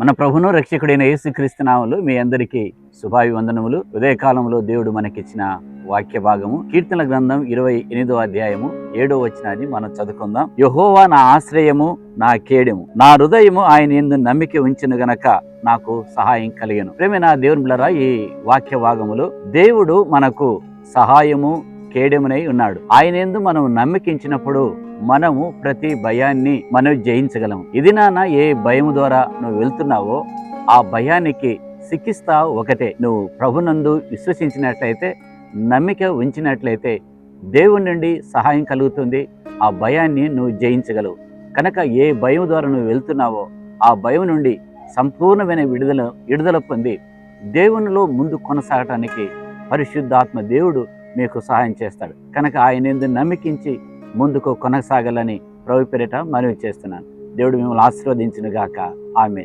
మన ప్రభును రక్షకుడైన యేసుక్రీస్తు నామములో మీ అందరికీ శుభాభివందనములు. ఉదయకాలంలో దేవుడు మనకిచ్చిన వాక్య భాగము కీర్తనల గ్రంథం 28వ అధ్యాయము 7వ వచనాన్ని మనం చదువుకుందాం. యెహోవా నా ఆశ్రయము, నా కేడెము, నా హృదయము ఆయన యందు నమ్మిక ఉంచెను గనక నాకు సహాయం కలిగెను. ప్రేమైన దేవుని బిడ్డలారా, ఈ వాక్య భాగములో దేవుడు మనకు సహాయము కేడెమునై ఉన్నాడు. ఆయన యందు మనం నమ్మికించినప్పుడు మనము ప్రతి భయాన్ని మనం జయించగలము. ఇది నాన్న ఏ భయం ద్వారా నువ్వు వెళ్తున్నావో ఆ భయానికి చికిత్స ఒకటే. నువ్వు ప్రభునందు విశ్వసించినట్లయితే, నమ్మిక ఉంచినట్లయితే దేవుని నుండి సహాయం కలుగుతుంది. ఆ భయాన్ని నువ్వు జయించగలవు. కనుక ఏ భయం ద్వారా నువ్వు వెళ్తున్నావో ఆ భయం నుండి సంపూర్ణమైన విడుదల పొంది దేవునిలో ముందు కొనసాగటానికి పరిశుద్ధాత్మ దేవుడు మీకు సహాయం చేస్తాడు. కనుక ఆయన యందు నమ్మికించి ముందుకు కొనసాగాలని ప్రభు పేరిట మనవి చేస్తున్నాను. దేవుడు మిమ్మల్ని ఆశీర్వదించును గాక. ఆమేన్.